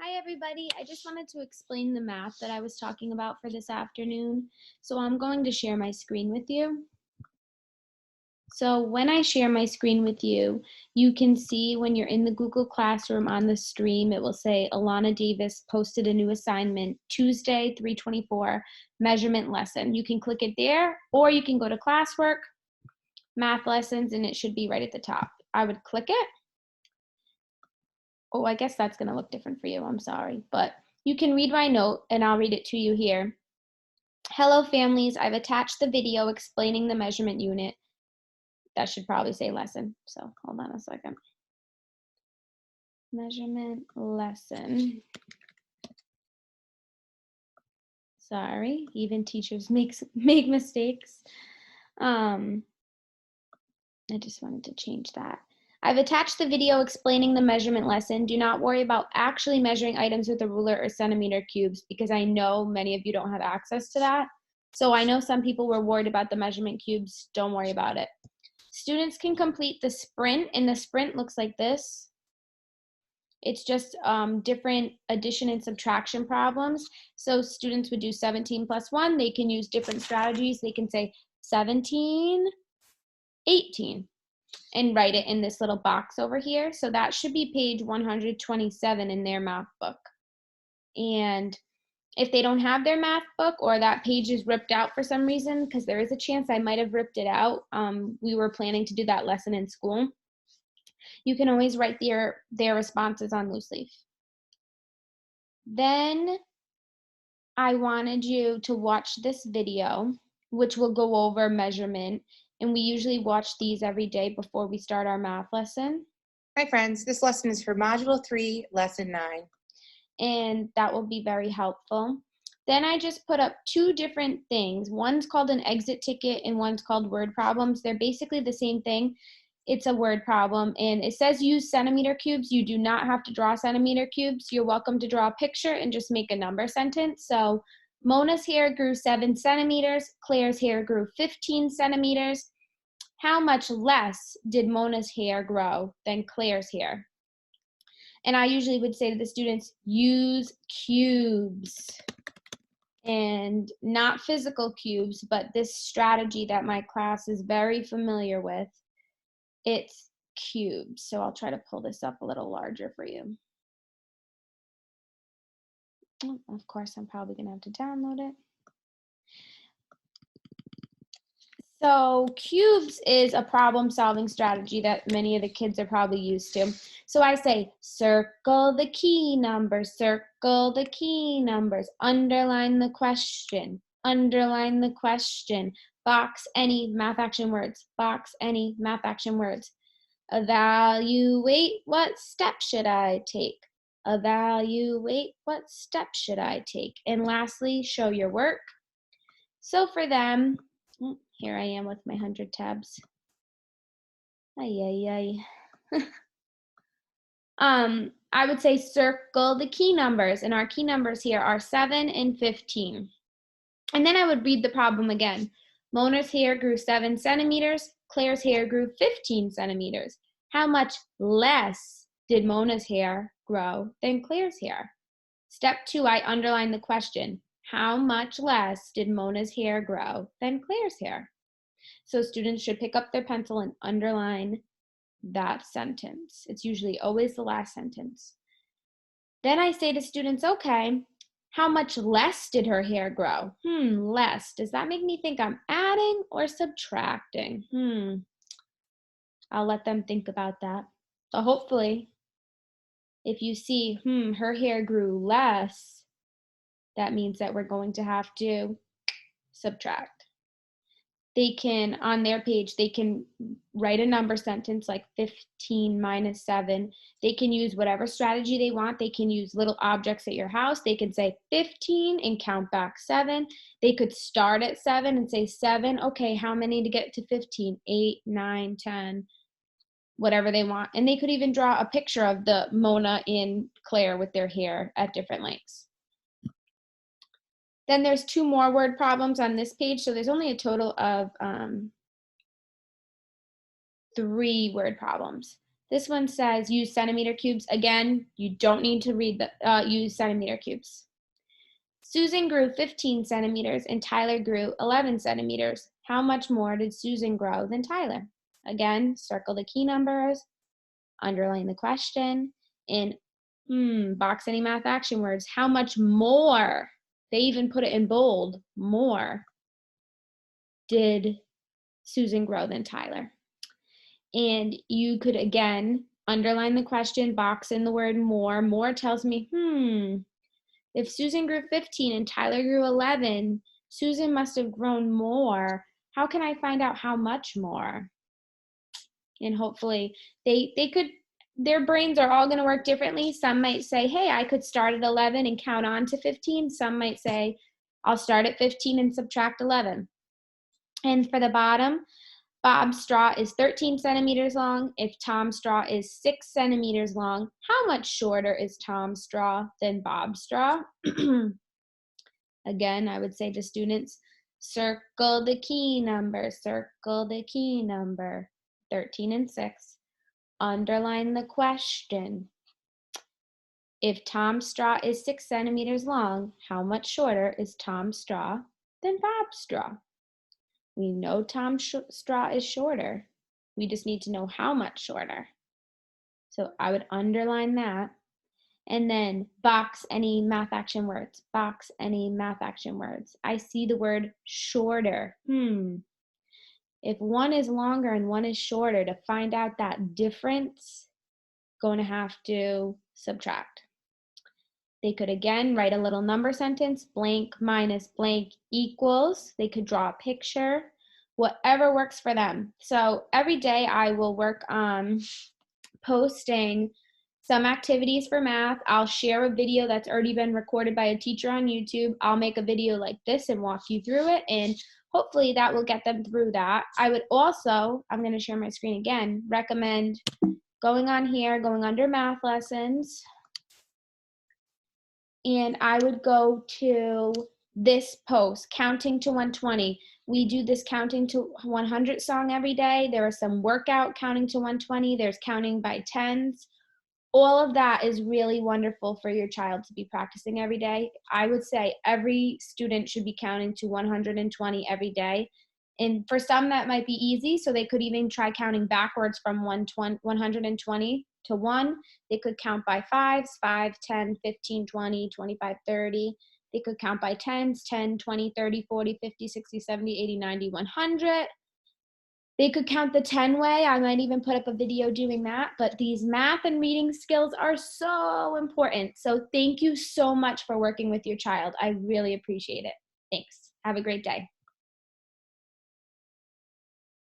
Hi everybody, I just wanted to explain the math that I was talking about for this afternoon. So I'm going to share my screen with you. So when I share my screen with you, you can see when you're in the Google Classroom on the stream, it will say Alana Davis posted a new assignment, Tuesday, 3/24, measurement lesson. You can click it there, or you can go to classwork, math lessons, and it should be right at the top. I would click it. Oh, I guess that's gonna look different for you, I'm sorry, but you can read my note and I'll read it to you here. Hello families, I've attached the video explaining the measurement unit. That should probably say lesson, so hold on a second. Measurement lesson. Sorry, even teachers make mistakes. I just wanted to change that. I've attached the video explaining the measurement lesson. Do not worry about actually measuring items with a ruler or centimeter cubes because I know many of you don't have access to that. So I know some people were worried about the measurement cubes. Don't worry about it. Students can complete the sprint, and the sprint looks like this. It's just different addition and subtraction problems. So students would do 17 plus 1. They can use different strategies. They can say 17, 18. And write it in this little box over here. So that should be page 127 in their math book. And if they don't have their math book or that page is ripped out for some reason, because there is a chance I might have ripped it out, we were planning to do that lesson in school, you can always write their responses on loose leaf. Then I wanted you to watch this video, which will go over measurement. And we usually watch these every day before we start our math lesson. Hi friends, this lesson is for Module 3, Lesson 9. And that will be very helpful. Then I just put up two different things. One's called an exit ticket and one's called word problems. They're basically the same thing. It's a word problem and it says use centimeter cubes. You do not have to draw centimeter cubes. You're welcome to draw a picture and just make a number sentence. So Mona's hair grew 7 centimeters. Claire's hair grew 15 centimeters. How much less did Mona's hair grow than Claire's hair? And I usually would say to the students, use cubes. And not physical cubes, but this strategy that my class is very familiar with, it's cubes. So I'll try to pull this up a little larger for you. Oh, of course, I'm probably gonna have to download it. So cubes is a problem-solving strategy that many of the kids are probably used to. So I say, circle the key numbers, circle the key numbers, underline the question, box any math action words, box any math action words. Evaluate, what step should I take? Evaluate, what step should I take? And lastly, show your work. So for them, here I am with my 100 tabs. I would say circle the key numbers, and our key numbers here are 7 and 15. And then I would read the problem again. Mona's hair grew 7 centimeters. Claire's hair grew 15 centimeters. How much less did Mona's hair grow than Claire's hair? Step 2, I underline the question. How much less did Mona's hair grow than Claire's hair? So students should pick up their pencil and underline that sentence. It's usually always the last sentence. Then I say to students, okay, how much less did her hair grow? Less. Does that make me think I'm adding or subtracting? I'll let them think about that. But hopefully, if you see, her hair grew less, that means that we're going to have to subtract. They can, on their page, they can write a number sentence like 15 minus 7. They can use whatever strategy they want. They can use little objects at your house. They could say 15 and count back 7. They could start at 7 and say 7. Okay, how many to get to 15? 8, 9, 10, whatever they want. And they could even draw a picture of the Mona and Claire with their hair at different lengths. Then there's 2 more word problems on this page. So there's only a total of 3 word problems. This one says use centimeter cubes. Again, you don't need to read the use centimeter cubes. Susan grew 15 centimeters and Tyler grew 11 centimeters. How much more did Susan grow than Tyler? Again, circle the key numbers, underline the question, and box any math action words. How much more? They even put it in bold. More did Susan grow than Tyler? And you could, again, underline the question, box in the word more. More tells me, if Susan grew 15 and Tyler grew 11, Susan must have grown more. How can I find out how much more? And hopefully they could, their brains are all going to work differently. Some might say, hey, I could start at 11 and count on to 15. Some might say, I'll start at 15 and subtract 11. And for the bottom, Bob's straw is 13 centimeters long. If Tom's straw is 6 centimeters long, how much shorter is Tom's straw than Bob's straw? Again, I would say to students, circle the key number, 13 and 6. Underline the question. If Tom's straw is 6 centimeters long, how much shorter is Tom's straw than Bob's straw? We know Tom's straw is shorter. We just need to know how much shorter. So I would underline that. And then box any math action words. Box any math action words. I see the word shorter. If one is longer and one is shorter, to find out that difference, going to have to subtract. They could, again, write a little number sentence, blank minus blank equals. They could draw a picture, whatever works for them. So every day I will work on posting some activities for math. I'll share a video that's already been recorded by a teacher on YouTube. I'll make a video like this and walk you through it, and hopefully that will get them through that. I would also, I'm going to share my screen again, recommend going on here, going under math lessons, and I would go to this post, counting to 120. We do this counting to 100 song every day. There are some workout counting to 120. There's counting by tens. All of that is really wonderful for your child to be practicing every day. I would say every student should be counting to 120 every day. And for some, that might be easy, so they could even try counting backwards from 120 to 1. They could count by 5s, 5, 10, 15, 20, 25, 30. They could count by 10s, 10, 20, 30, 40, 50, 60, 70, 80, 90, 100. They could count the 10 way. I might even put up a video doing that. But these math and reading skills are so important. So thank you so much for working with your child. I really appreciate it. Thanks. Have a great day.